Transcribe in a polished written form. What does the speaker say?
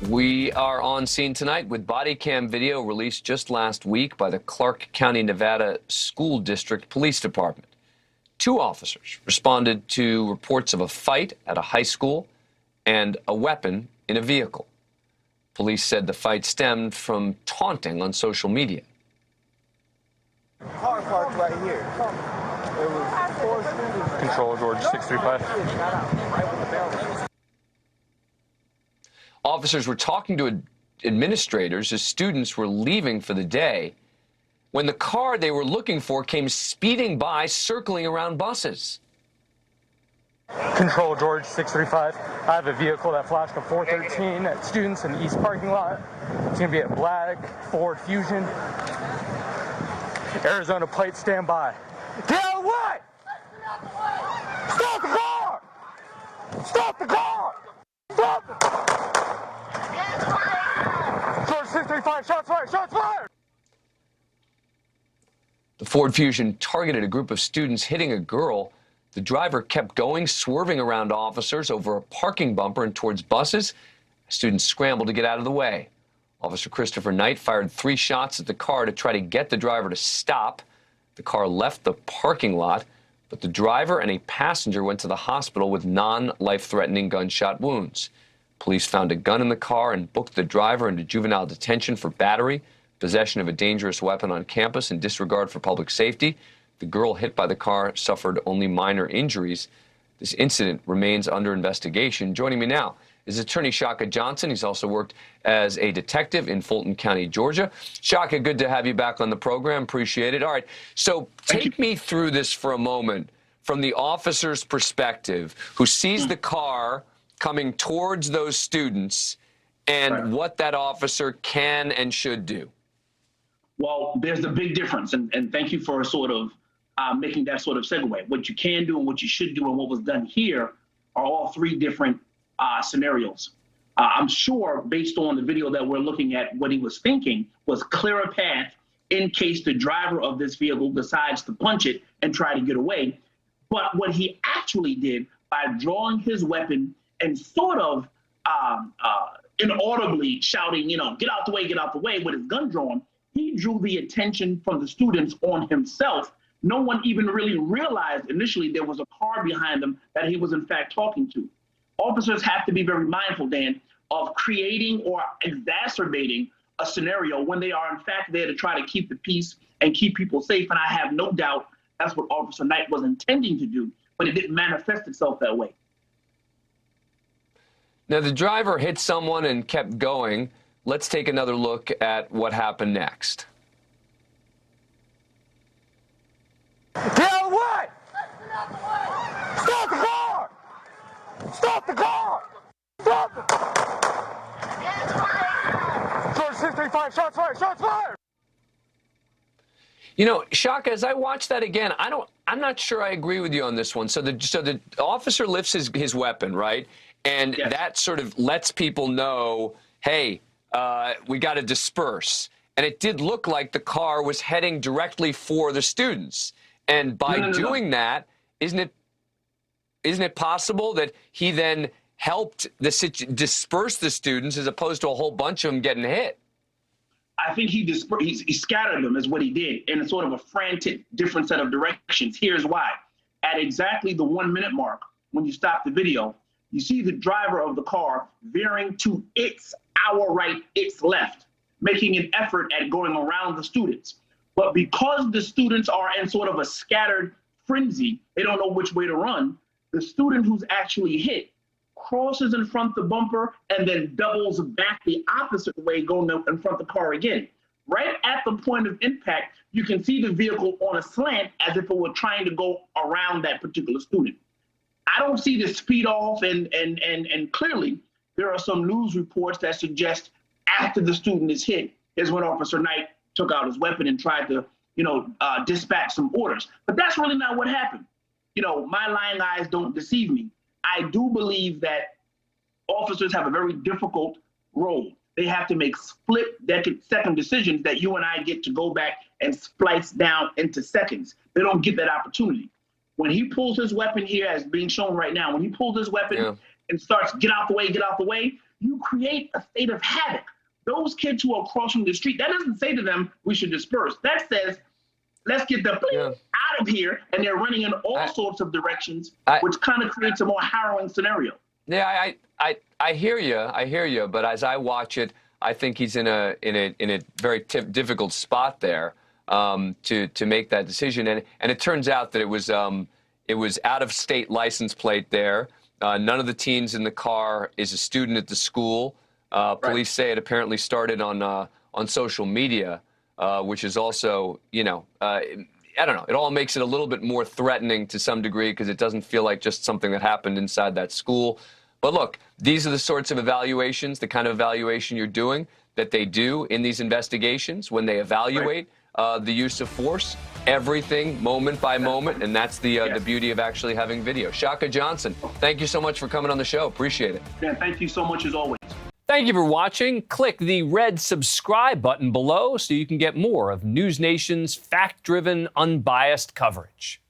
We are on scene tonight with body cam video released just last week by the Clark County, Nevada School District Police Department. Two officers responded to reports of a fight at a high school and a weapon in a vehicle. Police said the fight stemmed from taunting on social media. Car parked right here. It was 4 students. Control George 635. Officers were talking to administrators as students were leaving for the day when the car they were looking for came speeding by, circling around buses. Control George 635. I have a vehicle that flashed a 413 at students in the east parking lot. It's going to be a black Ford Fusion. Arizona plate, stand by. Get out of the way! Stop the car! Stop the car! Stop it! George 635, shots fired! Shots fired! The Ford Fusion targeted a group of students, hitting a girl. The driver kept going, swerving around officers over a parking bumper and towards buses. Students scrambled to get out of the way. Officer Christopher Knight fired 3 shots at the car to try to get the driver to stop. The car left the parking lot, but the driver and a passenger went to the hospital with non-life-threatening gunshot wounds. Police found a gun in the car and booked the driver into juvenile detention for battery, possession of a dangerous weapon on campus, and disregard for public safety. The girl hit by the car suffered only minor injuries. This incident remains under investigation. Joining me now is Attorney Shaka Johnson. He's also worked as a detective in Fulton County, Georgia. Shaka, good to have you back on the program. Appreciate it. All right, so take me through this for a moment from the officer's perspective, who sees the car coming towards those students, and what that officer can and should do. Well, there's a big difference, and thank you for sort of making that sort of segue. What you can do and what you should do and what was done here are all 3 different scenarios. I'm sure, based on the video that we're looking at, what he was thinking was clear a path in case the driver of this vehicle decides to punch it and try to get away. But what he actually did by drawing his weapon and sort of inaudibly shouting, get out the way with his gun drawn, he drew the attention from the students on himself. No one even really realized initially there was a car behind them that he was in fact talking to. Officers have to be very mindful, Dan, of creating or exacerbating a scenario when they are in fact there to try to keep the peace and keep people safe. And I have no doubt that's what Officer Knight was intending to do, but it didn't manifest itself that way. Now, the driver hit someone and kept going. Let's take another look at what happened next. Get out of the way! Stop the car! Stop the car! Stop it! George 635, shots fired! Shots fired! You know, Shaka, as I watch that again, I'm not sure I agree with you on this one. So the officer lifts his weapon, right? And that sort of lets people know, hey, we got to disperse. And it did look like the car was heading directly for the students. And by doing that, isn't it possible that he then helped disperse the students as opposed to a whole bunch of them getting hit? I think he scattered them is what he did in a sort of a frantic, different set of directions. Here's why. At exactly the 1-minute mark, when you stop the video, you see the driver of the car veering to our right, its left, making an effort at going around the students. But because the students are in sort of a scattered frenzy, they don't know which way to run, the student who's actually hit crosses in front of the bumper and then doubles back the opposite way, going in front of the car again. Right at the point of impact, you can see the vehicle on a slant as if it were trying to go around that particular student. I don't see the speed off, and clearly there are some news reports that suggest after the student is hit is when Officer Knight took out his weapon and tried to, dispatch some orders. But that's really not what happened. My lying eyes don't deceive me. I do believe that officers have a very difficult role. They have to make split-second decisions that you and I get to go back and splice down into seconds. They don't get that opportunity. When he pulls his weapon here, as being shown right now, when he pulls his weapon and starts, get out the way, you create a state of havoc. Those kids who are crossing the street, that doesn't say to them, we should disperse. That says, let's get them out of here. And they're running in all sorts of directions, which kind of creates a more harrowing scenario. Yeah, I hear you. But as I watch it, I think he's in a very difficult spot there to make that decision. And it turns out that it was out of state license plate there. None of the teens in the car is a student at the school. Police say it apparently started on social media, which is also, I don't know. It all makes it a little bit more threatening to some degree because it doesn't feel like just something that happened inside that school. But look, these are the sorts of evaluations, the kind of evaluation you're doing that they do in these investigations when they evaluate the use of force, everything moment by moment. And that's the beauty of actually having video. Shaka Johnson, thank you so much for coming on the show. Appreciate it. Yeah, thank you so much as always. Thank you for watching. Click the red subscribe button below so you can get more of NewsNation's fact-driven, unbiased coverage.